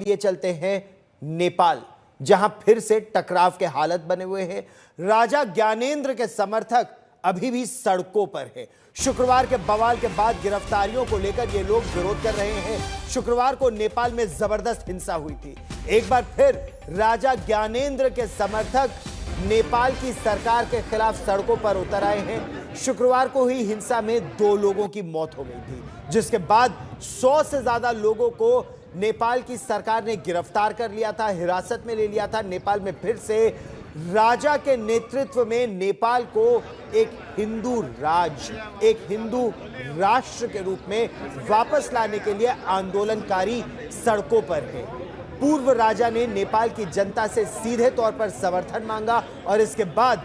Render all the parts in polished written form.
लिए चलते हैं नेपाल, जहां फिर से टकराव के हालत बने हुए हैं। राजा ज्ञानेंद्र के समर्थक अभी भी सड़कों पर हैं। शुक्रवार के बवाल के बाद गिरफ्तारियों को लेकर ये लोग विरोध कर रहे हैं। शुक्रवार को नेपाल में जबरदस्त हिंसा हुई थी। एक बार फिर राजा ज्ञानेंद्र के समर्थक नेपाल की सरकार के खिलाफ सड़कों पर उतर आए हैं। शुक्रवार को हुई हिंसा में 2 लोगों की मौत हो गई थी, जिसके बाद 100 से ज्यादा लोगों को नेपाल की सरकार ने गिरफ्तार कर लिया था, हिरासत में ले लिया था। नेपाल में फिर से राजा के नेतृत्व में नेपाल को एक हिंदू राज्य, एक हिंदू राष्ट्र के रूप में वापस लाने के लिए आंदोलनकारी सड़कों पर हैं। पूर्व राजा ने नेपाल की जनता से सीधे तौर पर समर्थन मांगा और इसके बाद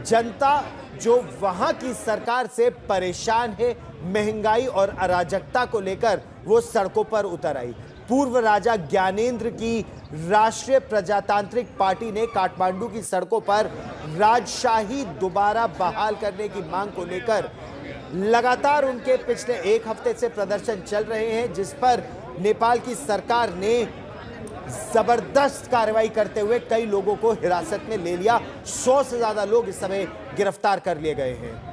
जनता जो वहां की सरकार से परेशान है, महंगाई और अराजकता को लेकर वो सड़कों पर उतर आई। पूर्व राजा ज्ञानेंद्र की राष्ट्रीय प्रजातांत्रिक पार्टी ने काठमांडू की सड़कों पर राजशाही दोबारा बहाल करने की मांग को लेकर लगातार उनके पिछले 1 हफ्ते से प्रदर्शन चल रहे हैं, जिस पर नेपाल की सरकार ने जबरदस्त कार्रवाई करते हुए कई लोगों को हिरासत में ले लिया। 100 से ज्यादा लोग इस समय गिरफ्तार कर लिए गए हैं।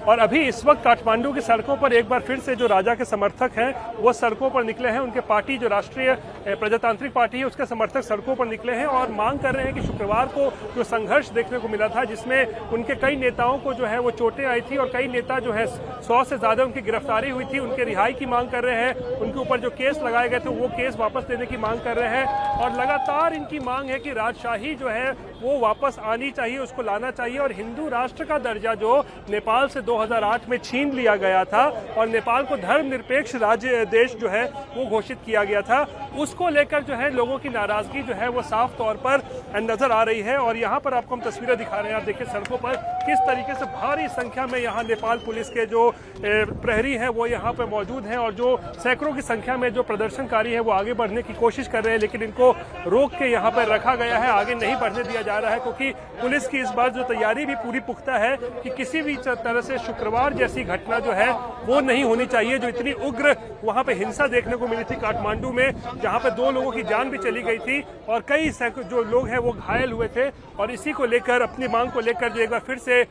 और अभी इस वक्त काठमांडू की सड़कों पर एक बार फिर से जो राजा के समर्थक हैं वो सड़कों पर निकले हैं। उनके पार्टी जो राष्ट्रीय प्रजातांत्रिक पार्टी है उसके समर्थक सड़कों पर निकले हैं और मांग कर रहे हैं कि शुक्रवार को जो संघर्ष देखने को मिला था, जिसमें उनके कई नेताओं को जो है वो चोटें आई थी और कई नेता जो है 100 से ज्यादा उनकी गिरफ्तारी हुई थी, उनके रिहाई की मांग कर रहे हैं। उनके ऊपर जो केस लगाए गए थे वो केस वापस लेने की मांग कर रहे हैं और लगातार इनकी मांग है कि राजशाही जो है वो वापस आनी चाहिए, उसको लाना चाहिए और हिंदू राष्ट्र का दर्जा जो नेपाल से 2008 में छीन लिया गया था और नेपाल को धर्मनिरपेक्ष राज्य देश जो है वो घोषित किया गया था, उसको लेकर जो है लोगों की नाराजगी जो है वो साफ तौर पर नजर आ रही है। और यहाँ पर आपको हम तस्वीरें दिखा रहे हैं, आप देखिए सड़कों पर किस तरीके से भारी संख्या में यहाँ नेपाल पुलिस के जो प्रहरी हैं वो यहाँ पर मौजूद हैं और जो सैकड़ों की संख्या में जो प्रदर्शनकारी है वो आगे बढ़ने की कोशिश कर रहे हैं, लेकिन इनको रोक के यहाँ पर रखा गया है, आगे नहीं बढ़ने दिया जा रहा है, क्योंकि पुलिस की इस बार जो तैयारी भी पूरी पुख्ता है कि किसी भी तरह से शुक्रवार जैसी घटना जो है वो नहीं होनी चाहिए। जो इतनी उग्र वहां पे हिंसा देखने को मिली थी काठमांडू में, जहां पे 2 लोगों की जान भी चली गई थी और कई जो लोग हैं वो घायल हुए थे, और इसी को लेकर अपनी मांग को लेकर जो एक बार फिर से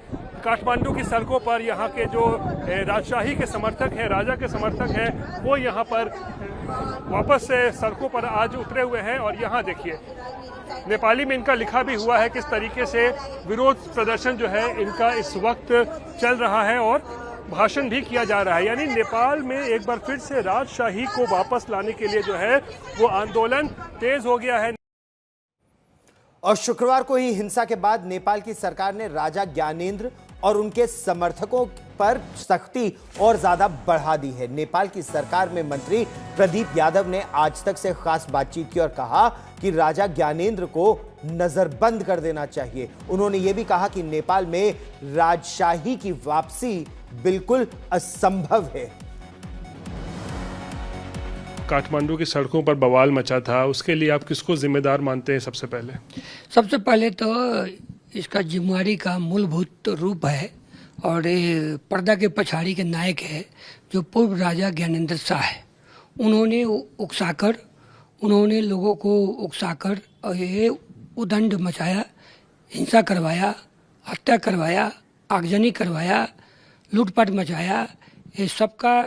काठमांडू की सड़कों पर यहाँ के जो राजशाही के समर्थक हैं, राजा के समर्थक हैं, वो यहाँ पर वापस से सड़कों पर आज उतरे हुए हैं। और यहाँ देखिए नेपाली में इनका लिखा भी हुआ है किस तरीके से विरोध प्रदर्शन जो है इनका इस वक्त चल रहा है और भाषण भी किया जा रहा है। यानी नेपाल में एक बार फिर से राजशाही को वापस लाने के लिए जो है वो आंदोलन तेज हो गया है। और शुक्रवार को ही हिंसा के बाद नेपाल की सरकार ने राजा ज्ञानेंद्र और उनके समर्थकों पर सख्ती और ज्यादा बढ़ा दी है। नेपाल की सरकार में मंत्री प्रदीप यादव ने आज तक से खास बातचीत की और कहा कि राजा ज्ञानेंद्र को नजरबंद कर देना चाहिए। उन्होंने यह भी कहा कि नेपाल में राजशाही की वापसी बिल्कुल असंभव है। काठमांडू की सड़कों पर बवाल मचा था, उसके लिए आप किसको जिम्मेदार मानते हैं? सबसे पहले तो इसका जिम्मेवारी का मूलभूत रूप है और ये पर्दा के पछाड़ी के नायक है जो पूर्व राजा ज्ञानेंद्र शाह है। उन्होंने लोगों को उकसाकर और ये उदंड मचाया, हिंसा करवाया, हत्या करवाया, आगजनी करवाया, लूटपाट मचाया। ये सबका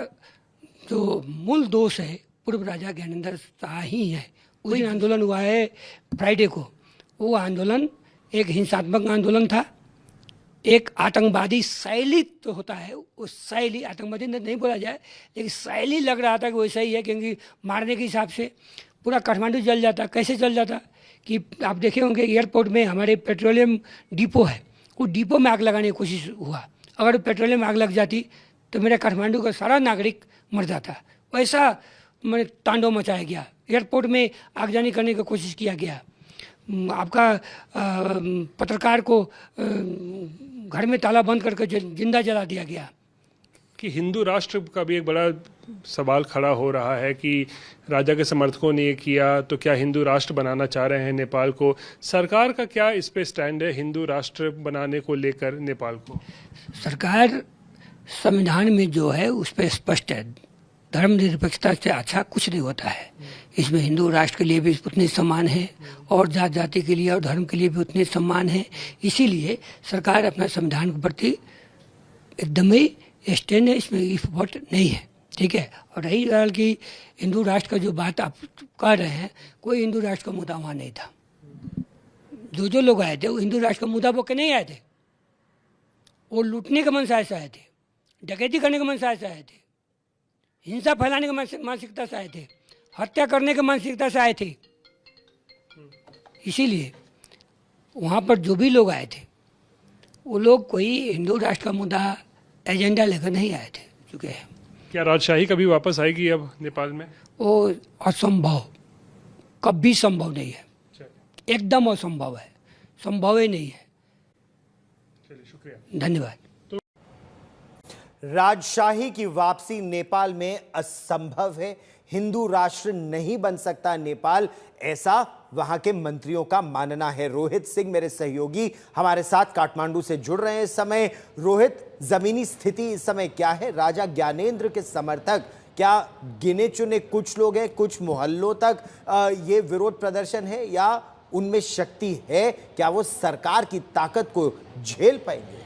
जो मूल दोष है पूर्व राजा ज्ञानेंद्र शाह ही है। उस दिन आंदोलन हुआ है फ्राइडे को, वो आंदोलन एक हिंसात्मक आंदोलन था, एक आतंकवादी शैली तो होता है, उस शैली आतंकवादी नहीं बोला जाए लेकिन शैली लग रहा था कि वैसा ही है, क्योंकि मारने के हिसाब से पूरा काठमांडू जल जाता। कैसे जल जाता कि आप देखे होंगे एयरपोर्ट में हमारे पेट्रोलियम डिपो है, उस डिपो में आग लगाने की कोशिश हुआ। अगर पेट्रोलियम में आग लग जाती तो मेरा काठमांडू का सारा नागरिक मर जाता। वैसा मैंने तांडव मचाया गया, एयरपोर्ट में आगजनी करने की कोशिश किया गया, आपका पत्रकार को घर में ताला बंद करके जिंदा जला दिया गया। कि हिंदू राष्ट्र का भी एक बड़ा सवाल खड़ा हो रहा है कि राजा के समर्थकों ने ये किया तो क्या हिंदू राष्ट्र बनाना चाह रहे हैं नेपाल को? सरकार का क्या इस पे स्टैंड है हिंदू राष्ट्र बनाने को लेकर नेपाल को? सरकार संविधान में जो है उस पर स्पष्ट है, धर्मनिरपेक्षता से अच्छा कुछ नहीं होता है। इसमें हिंदू राष्ट्र के लिए भी उतने सम्मान है और जात जाति के लिए और धर्म के लिए भी उतने सम्मान है। इसीलिए सरकार अपना संविधान के प्रति एकदम ही स्टैंड है, इसमें इफ वोट नहीं है, ठीक है। और रही गल कि हिंदू राष्ट्र का जो बात आप कर रहे हैं, कोई हिंदू राष्ट्र का मुद्दा वहाँ नहीं था। जो लोग आए थे वो हिंदू राष्ट्र का मुद्दा वो के नहीं आए थे, वो लूटने के मनसाय से आए थे, डकैती करने के मनसाय से आए थे, हिंसा फैलाने के मानसिकता से आए थे, हत्या करने के मानसिकता से आए थे। इसीलिए वहाँ पर जो भी लोग आए थे वो लोग कोई हिंदू राष्ट्र का मुद्दा एजेंडा लेकर नहीं आए थे चुके हैं। क्या राजशाही कभी वापस आएगी अब नेपाल में? वो असंभव, कभी संभव नहीं है, एकदम असंभव है, संभव ही नहीं है। चलिए, शुक्रिया, धन्यवाद। राजशाही की वापसी नेपाल में असंभव है, हिंदू राष्ट्र नहीं बन सकता नेपाल, ऐसा वहां के मंत्रियों का मानना है। रोहित सिंह मेरे सहयोगी हमारे साथ काठमांडू से जुड़ रहे हैं इस समय। रोहित, जमीनी स्थिति इस समय क्या है? राजा ज्ञानेंद्र के समर्थक क्या गिने चुने कुछ लोग हैं, कुछ मोहल्लों तक ये विरोध प्रदर्शन है, या उनमें शक्ति है? क्या वो सरकार की ताकत को झेल पाएंगे?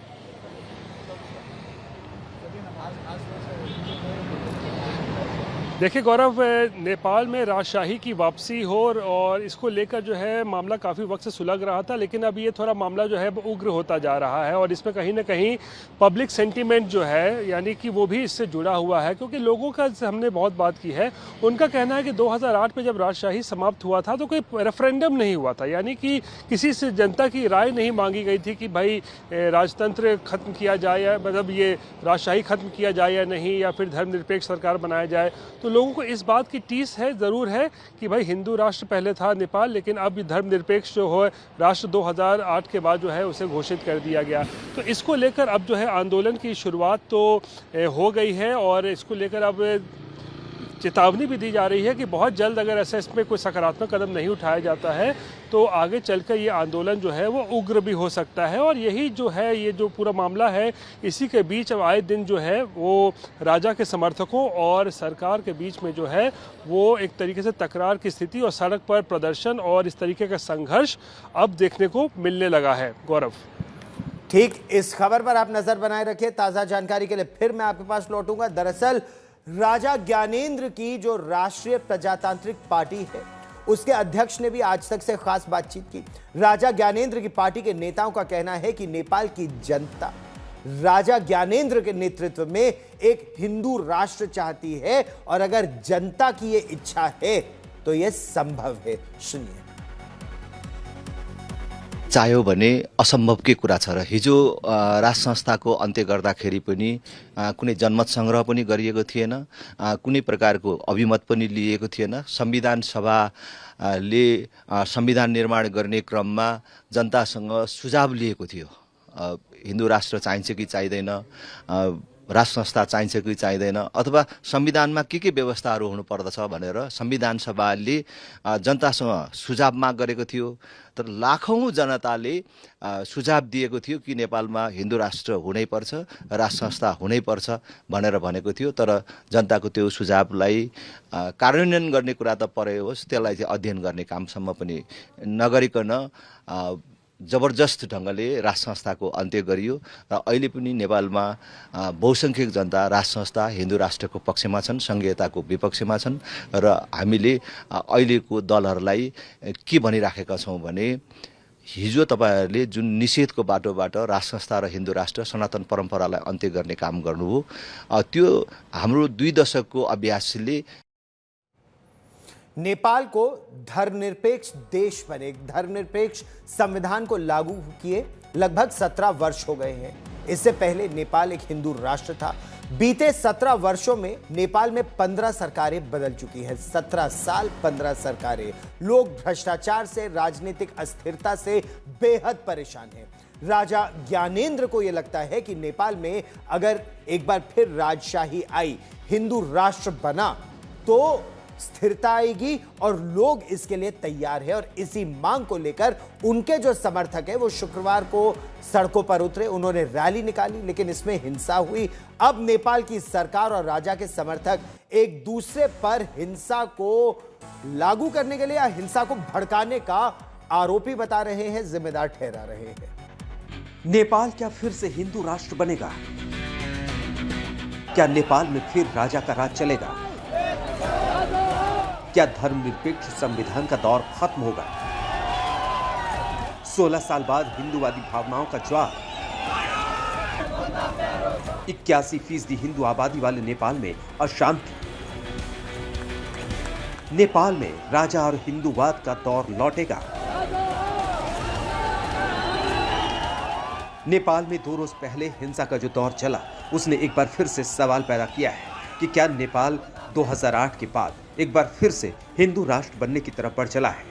देखिए गौरव, नेपाल में राजशाही की वापसी हो और इसको लेकर जो है मामला काफ़ी वक्त से सुलग रहा था, लेकिन अब ये थोड़ा मामला जो है उग्र होता जा रहा है और इसमें कहीं ना कहीं पब्लिक सेंटीमेंट जो है यानी कि वो भी इससे जुड़ा हुआ है, क्योंकि लोगों का हमने बहुत बात की है। उनका कहना है कि 2008 में जब राजशाही समाप्त हुआ था तो कोई रेफरेंडम नहीं हुआ था, यानी कि किसी से जनता की राय नहीं मांगी गई थी कि भाई राजतंत्र खत्म किया जाए, या मतलब ये राजशाही खत्म किया जाए या नहीं, या फिर धर्मनिरपेक्ष सरकार बनाया जाए। तो लोगों को इस बात की टीस है ज़रूर है कि भाई हिंदू राष्ट्र पहले था नेपाल, लेकिन अब धर्मनिरपेक्ष जो हो राष्ट्र 2008 के बाद जो है उसे घोषित कर दिया गया। तो इसको लेकर अब जो है आंदोलन की शुरुआत तो हो गई है और इसको लेकर अब चेतावनी भी दी जा रही है कि बहुत जल्द अगर ऐसा इसमें कोई सकारात्मक कदम नहीं उठाया जाता है तो आगे चलकर ये आंदोलन जो है वो उग्र भी हो सकता है। और यही जो है ये जो पूरा मामला है, इसी के बीच अब आए दिन जो है वो राजा के समर्थकों और सरकार के बीच में जो है वो एक तरीके से तकरार की स्थिति और सड़क पर प्रदर्शन और इस तरीके का संघर्ष अब देखने को मिलने लगा है। गौरव, ठीक, इस खबर पर आप नजर बनाए रखिए। ताजा जानकारी के लिए फिर मैं आपके पास लौटूंगा। दरअसल राजा ज्ञानेंद्र की जो राष्ट्रीय प्रजातांत्रिक पार्टी है उसके अध्यक्ष ने भी आज तक से खास बातचीत की। राजा ज्ञानेंद्र की पार्टी के नेताओं का कहना है कि नेपाल की जनता राजा ज्ञानेंद्र के नेतृत्व में एक हिंदू राष्ट्र चाहती है और अगर जनता की ये इच्छा है तो यह संभव है। सुनिए। चाह्यो भने असम्भवकै कुरा छ र हिजो राज संस्थाको अन्त्य गर्दाखेरि पनि कुनै जनमत संग्रह पनि गरिएको थिएन, कुनै प्रकारको अभिमत पनि लिएको थिएन। संविधान सभाले संविधान निर्माण गर्ने क्रममा जनतासँग सुझाव लिएको थियो, हिन्दू राष्ट्र चाहिन्छ कि चाहिँदैन, राज संस्था चाहिन्छ कि चाहिँदैन, अथवा संविधानमा के व्यवस्थाहरू हुनुपर्दछ भनेर संविधान सभाले जनतासँग सुझाव माग गरेको थियो। तर लाखौं जनताले सुझाव दिएको थियो कि नेपालमा हिन्दू राष्ट्र हुनैपर्छ, राज संस्था हुनैपर्छ भनेर भनेको थियो। तर जनताको त्यो सुझावलाई कार्यान्वयन गर्ने कुरा त परे होस्, त्यसलाई चाहिँ अध्ययन गर्ने कामसम्म पनि नगरिकन जबरजस्त ढङ्गले राज संस्थाको अन्त्य गरियो र अहिले पनि नेपालमा बहुसंख्यक जनता राज संस्था हिन्दू राष्ट्रको पक्षमा छन्, संघीयताको विपक्षमा छन्। र हामीले अहिलेको दलहरूलाई के भनिराखेका छौँ भने हिजो तपाईहरूले जुन निषेधको बाटोबाट राज संस्था र हिन्दू राष्ट्र सनातन परम्परालाई अन्त्य गर्ने काम गर्नुभयो, त्यो हाम्रो 2 दशकको अभ्यासले नेपाल को धर्मनिरपेक्ष देश बने, धर्मनिरपेक्ष संविधान को लागू किए लगभग 17 वर्ष हो गए हैं। इससे पहले नेपाल एक हिंदू राष्ट्र था। बीते 17 वर्षों में नेपाल में 15 सरकारें बदल चुकी हैं। 17 साल 15 सरकारें। लोग भ्रष्टाचार से, राजनीतिक अस्थिरता से बेहद परेशान हैं। राजा ज्ञानेंद्र को यह लगता है कि नेपाल में अगर एक बार फिर राजशाही आई, हिंदू राष्ट्र बना, तो स्थिरता आएगी और लोग इसके लिए तैयार हैं। और इसी मांग को लेकर उनके जो समर्थक हैं वो शुक्रवार को सड़कों पर उतरे, उन्होंने रैली निकाली, लेकिन इसमें हिंसा हुई। अब नेपाल की सरकार और राजा के समर्थक एक दूसरे पर हिंसा को लागू करने के लिए या हिंसा को भड़काने का आरोपी बता रहे हैं, जिम्मेदार ठहरा रहे हैं। नेपाल क्या फिर से हिंदू राष्ट्र बनेगा? क्या नेपाल में फिर राजा का राज चलेगा? क्या धर्मनिरपेक्ष संविधान का दौर खत्म होगा? 16 साल बाद हिंदूवादी भावनाओं का ज्वार। 81% हिंदू आबादी वाले नेपाल में अशांति। नेपाल में राजा और हिंदूवाद का दौर लौटेगा। नेपाल में 2 रोज पहले हिंसा का जो दौर चला, उसने एक बार फिर से सवाल पैदा किया है कि क्या नेपाल 2008 के बाद एक बार फिर से हिंदू राष्ट्र बनने की तरफ बढ़ चला है।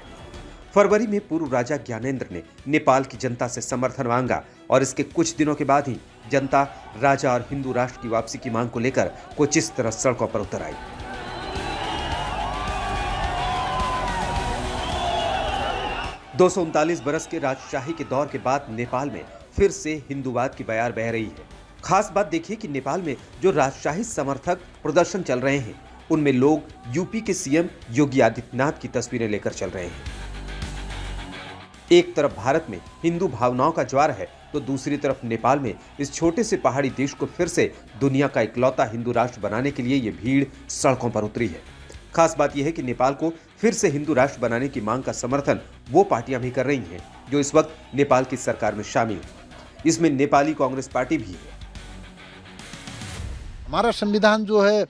फरवरी में पूर्व राजा ज्ञानेंद्र ने नेपाल की जनता से समर्थन मांगा और इसके कुछ दिनों के बाद ही जनता राजा और हिंदू राष्ट्र की वापसी की मांग को लेकर कुछ इस तरह सड़कों पर उतर आई। दो 239 बरस के राजशाही के दौर के बाद नेपाल में फिर से हिंदूवाद की बयार बह रही है। खास बात देखिए कि नेपाल में जो राजशाही समर्थक प्रदर्शन चल रहे हैं, उनमें लोग यूपी के सीएम योगी आदित्यनाथ की तस्वीरें लेकर चल रहे हैं। एक तरफ भारत में हिंदू भावनाओं का ज्वार है, तो दूसरी तरफ नेपाल में इस छोटे से पहाड़ी देश को फिर से दुनिया का इकलौता हिंदू राष्ट्र बनाने के लिए ये भीड़ सड़कों पर उतरी है। खास बात यह है कि नेपाल को फिर से हिंदू राष्ट्र बनाने की मांग का समर्थन वो पार्टियां भी कर रही हैं जो इस वक्त नेपाल की सरकार में शामिल हैं। इसमें नेपाली कांग्रेस पार्टी भी है। हमारा संविधान जो है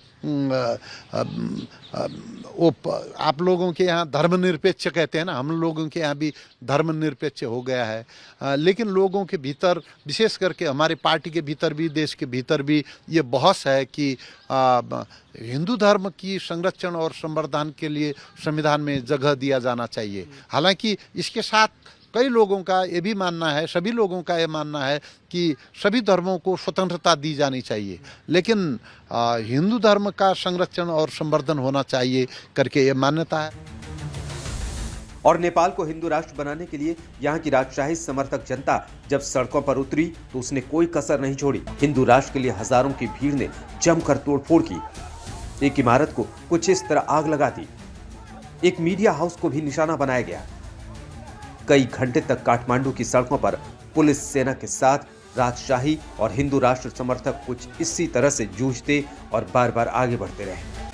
वो आप लोगों के यहाँ धर्मनिरपेक्ष कहते हैं ना, हम लोगों के यहाँ भी धर्मनिरपेक्ष हो गया है। लेकिन लोगों के भीतर, विशेष करके हमारी पार्टी के भीतर भी, देश के भीतर भी ये बहस है कि हिंदू धर्म की संरक्षण और संवर्धन के लिए संविधान में जगह दिया जाना चाहिए। हालांकि इसके साथ कई लोगों का ये भी मानना है, सभी लोगों का ये मानना है कि सभी धर्मों को स्वतंत्रता दी जानी चाहिए, लेकिन हिंदू धर्म का संरक्षण और संवर्धन होना चाहिए करके ये मान्यता है। और नेपाल को हिंदू राष्ट्र बनाने के लिए यहाँ की राजशाही समर्थक जनता जब सड़कों पर उतरी तो उसने कोई कसर नहीं छोड़ी। हिंदू राष्ट्र के लिए हजारों की भीड़ ने जमकर तोड़फोड़ की। एक इमारत को कुछ इस तरह आग लगा दी। एक मीडिया हाउस को भी निशाना बनाया गया। कई घंटे तक काठमांडू की सड़कों पर पुलिस सेना के साथ राजशाही और हिंदू राष्ट्र समर्थक कुछ इसी तरह से जूझते और बार बार आगे बढ़ते रहे।